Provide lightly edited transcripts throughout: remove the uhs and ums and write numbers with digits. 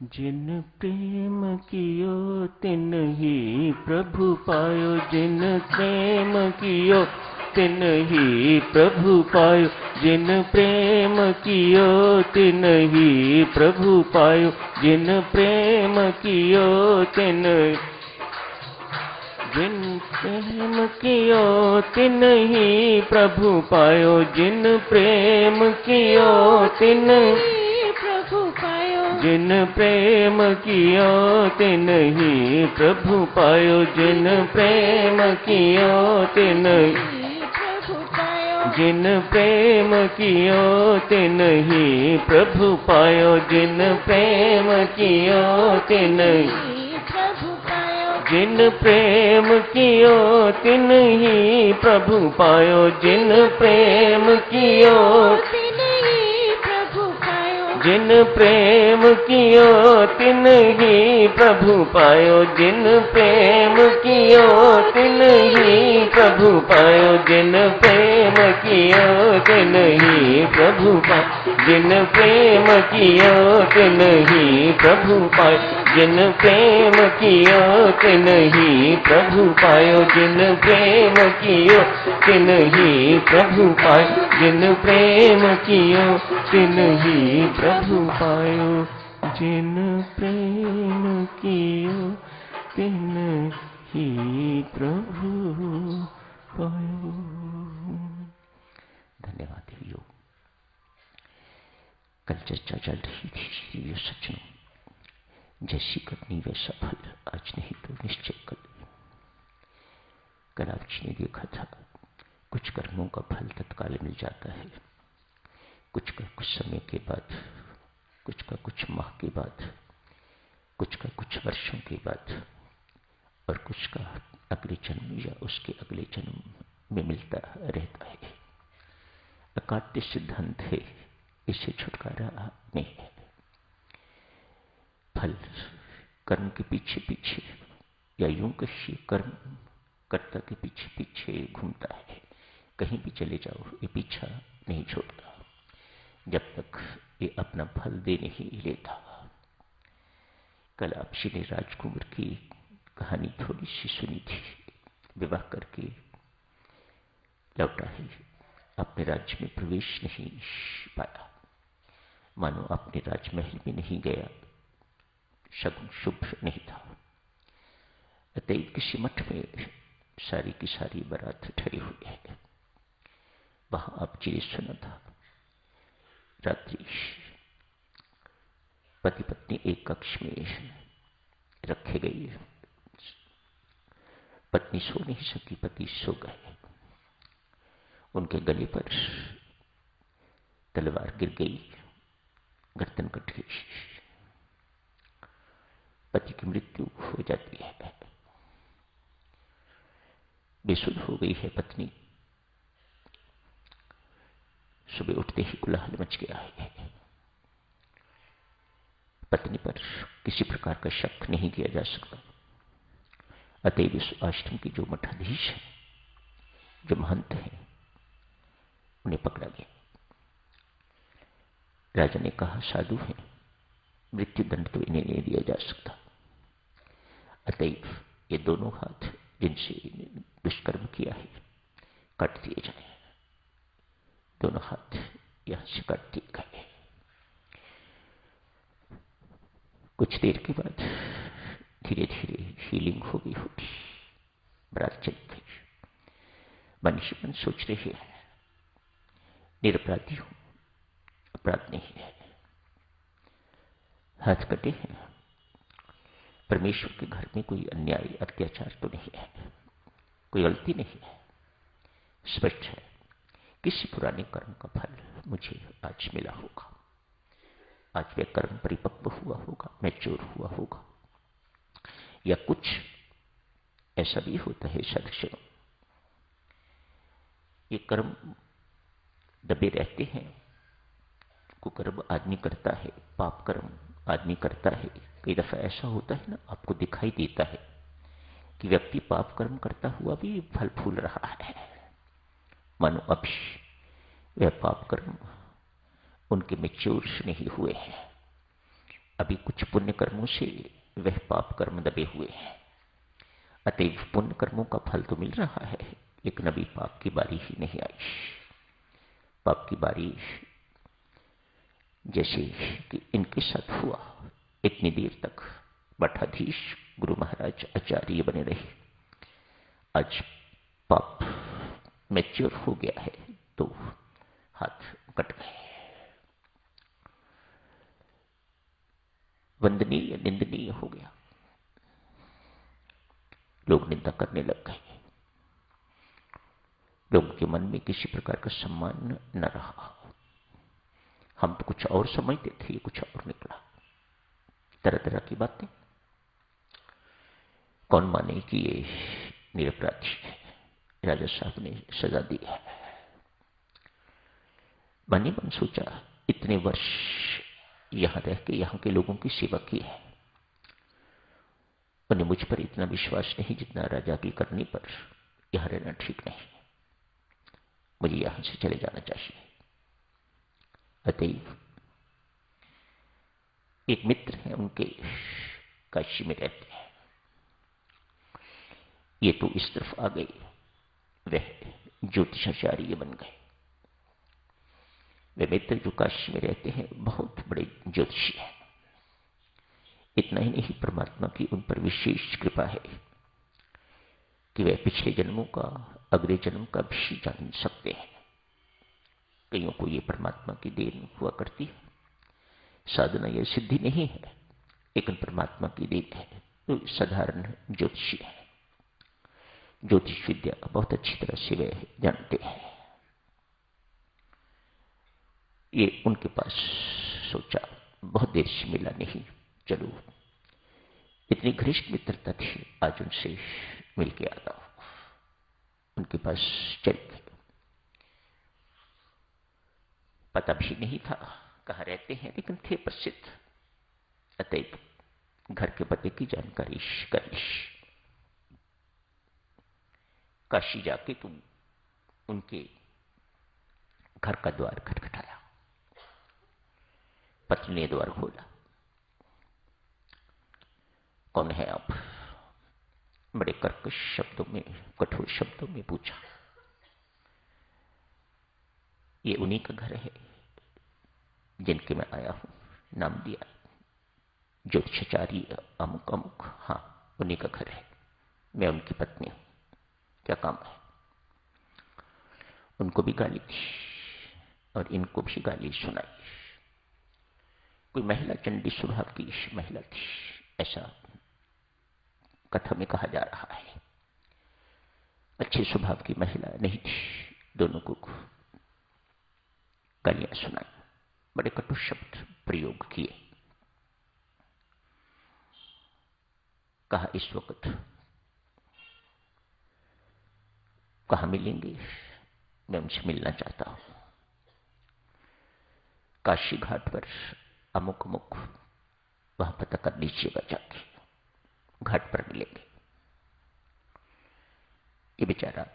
जिन प्रेम कियो तिन ही प्रभु पायो, जिन प्रेम कियो तिन ही प्रभु पायो, जिन प्रेम कियो तिन ही प्रभु पायो, जिन प्रेम कियो तिन, जिन प्रेम कियो तिन ही प्रभु पायो, जिन प्रेम कियो तिन प्रभु पायो, जिन प्रेम कियो तिन ही प्रभु पायो, जिन प्रेम कियो तिन ही प्रभु पायो, जिन प्रेम कियो तिन ही प्रभु पायो, जिन प्रेम कियो तिन ही प्रभु पायो, जिन प्रेम कियो तिन ही प्रभु पायो, जिन प्रेम कियो तिन ही प्रभु पायो, जिन प्रेम कियो तिन ही प्रभु पायो, जिन प्रेम कियो तिन ही प्रभु पायो, जिन प्रेम कियो तिन ही प्रभु पायो, जिन प्रेम कियो तिन ही प्रभु पायो, जिन प्रेम कियो तिन ही प्रभु पायो, जिन प्रेम कियो तिन ही प्रभु पायो, जिन प्रेम कियो तिन ही प्रभु पायो, जिन प्रेम कियो तिन ही प्रभु पायो। धन्यवाद योग। कल चर्चा चल रही थी सज्जनों, जैसी करनी वैसा फल, आज नहीं तो निश्चय कल आपने देखा था कुछ कर्मों का फल तत्काल मिल जाता है, कुछ का कुछ समय के बाद, कुछ का कुछ माह के बाद, कुछ का कुछ वर्षों के बाद, और कुछ का अगले जन्म या उसके अगले जन्म में मिलता रहता है। अकाट्य सिद्धांत है, इससे छुटकारा नहीं है। फल कर्म के पीछे पीछे, या यूं कहिए कर्म कर्ता के पीछे पीछे घूमता है। कहीं भी चले जाओ ये पीछा नहीं छोड़ता जब तक ये अपना फल दे नहीं लेता। कल आप श्री राजकुमार की कहानी थोड़ी सी सुनी थी। विवाह करके लौटा है, अपने राज्य में प्रवेश नहीं पाया, मानो अपने राजमहल में नहीं गया, शगुन शुभ नहीं था। अतएव किसी मठ में सारी की सारी बारात ठहरी हुई है। वहां आप चिरे सुना था, रात्रि पति पत्नी एक कक्ष में रखे गए। पत्नी सो नहीं सकी, पति सो गए। उनके गले पर तलवार गिर गई, गर्दन कट गई, पति की मृत्यु हो जाती है। बेसुध हो गई है पत्नी। सुबह उठते ही कोलाहल मच गया है। पत्नी पर किसी प्रकार का शक नहीं किया जा सकता। अतएव इस आश्रम की जो मठाधीश है, जो महंत है, उन्हें पकड़ा गया। राजा ने कहा साधु है, मृत्यु दंड तो इन्हें नहीं दिया जा सकता। अतएव ये दोनों हाथ जिनसे दुष्कर्म किया है काट दिए जाए। दोनों हाथ यहां से काट दिए गए। कुछ देर के बाद धीरे धीरे हीलिंग हो गई होगी, बारात चल गई। मन ही मन सोच रहे हैं निरपराधी हूं, अपराध नहीं है, हाथ कटे हैं, परमेश्वर के घर में कोई अन्याय अत्याचार तो नहीं है, कोई गलती नहीं है। स्पष्ट है किसी पुराने कर्म का फल मुझे आज मिला होगा। आज वह कर्म परिपक्व हुआ होगा, मैच्योर हुआ होगा। या कुछ ऐसा भी होता है सदस्यों, ये कर्म दबे रहते हैं। कुकर्म आदमी करता है, पाप कर्म आदमी करता है। कई दफा ऐसा होता है ना, आपको दिखाई देता है कि व्यक्ति पाप कर्म करता हुआ भी फल फूल रहा है, मानो अभी वह पाप कर्म उनके मैच्योर नहीं हुए हैं। अभी कुछ पुण्य कर्मों से वह पाप कर्म दबे हुए हैं। अतएव पुण्य कर्मों का फल तो मिल रहा है, लेकिन अभी पाप की बारी ही नहीं आई। पाप की बारी जैसे कि इनके साथ हुआ, इतनी देर तक मठाधीश गुरु महाराज आचार्य बने रहे। आज पाप मैच्योर हो गया है तो हाथ कट गए। वंदनीय निंदनीय हो गया, लोग निंदा करने लग गए। लोगों के मन में किसी प्रकार का सम्मान न रहा। हम तो कुछ और समझते थे, ये कुछ और निकला। तरह तरह की बातें। कौन माने कि ये निरपराधी है, राजा साहब ने सजा दी है। मन ही मन सोचा, इतने वर्ष यहां रह के यहां के लोगों की सेवा की है, उन्हें मुझ पर इतना विश्वास नहीं जितना राजा की करनी पर यहां रहना ठीक नहीं, मुझे यहां से चले जाना चाहिए। अतएव एक मित्र है उनके, काशी में रहते हैं, ये तो इस तरफ आ गए, वह ज्योतिषाचार्य बन गए। वे मित्र जो काशी में रहते हैं बहुत बड़े ज्योतिषी हैं। इतना ही नहीं, परमात्मा की उन पर विशेष कृपा है कि वे पिछले जन्मों का, अगले जन्म का भी जान सकते हैं। कईयों को ये परमात्मा की देन हुआ करती है, साधना यह सिद्धि नहीं है, लेकिन परमात्मा की देन है। तो साधारण ज्योतिषी है, ज्योतिष विद्या बहुत अच्छी तरह से वे जानते हैं। ये उनके पास सोचा, बहुत देर से मिला नहीं, चलो इतनी घनिष्ठ मित्रता थी, आज उनसे मिल के आता हूं। उनके पास चले गए। पता भी नहीं था कहां रहते हैं, लेकिन थे प्रसिद्ध। अतएव घर के पते की जानकारी कर ली। काशी जाके तुम उनके घर का द्वार खटखटाया। पत्नी ने द्वार खोला। कौन है आप? बड़े कर्कश शब्दों में, कठोर शब्दों में पूछा। ये उन्हीं का घर है जिनके मैं आया हूं। नाम दिया, ज्योतिषाचार्य अमुक अमुक। हाँ, उन्हीं का घर है, मैं उनकी पत्नी हूं, क्या काम है? उनको भी गाली थी और इनको भी गाली सुनाई। कोई महिला चंडी स्वभाव की महिला थी, ऐसा कथा में कहा जा रहा है। अच्छे स्वभाव की महिला नहीं थी। दोनों को गालियां सुनाई, बड़े कटु शब्द प्रयोग किए। कहा इस वक्त कहां मिलेंगे, मैं उनसे मिलना चाहता हूं। काशी घाट पर अमुक अमुक, वहां पता कर लीजिएगा जाके, घाट पर मिलेंगे। ये बेचारा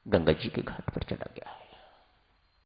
गंगा जी के घाट पर चला गया है।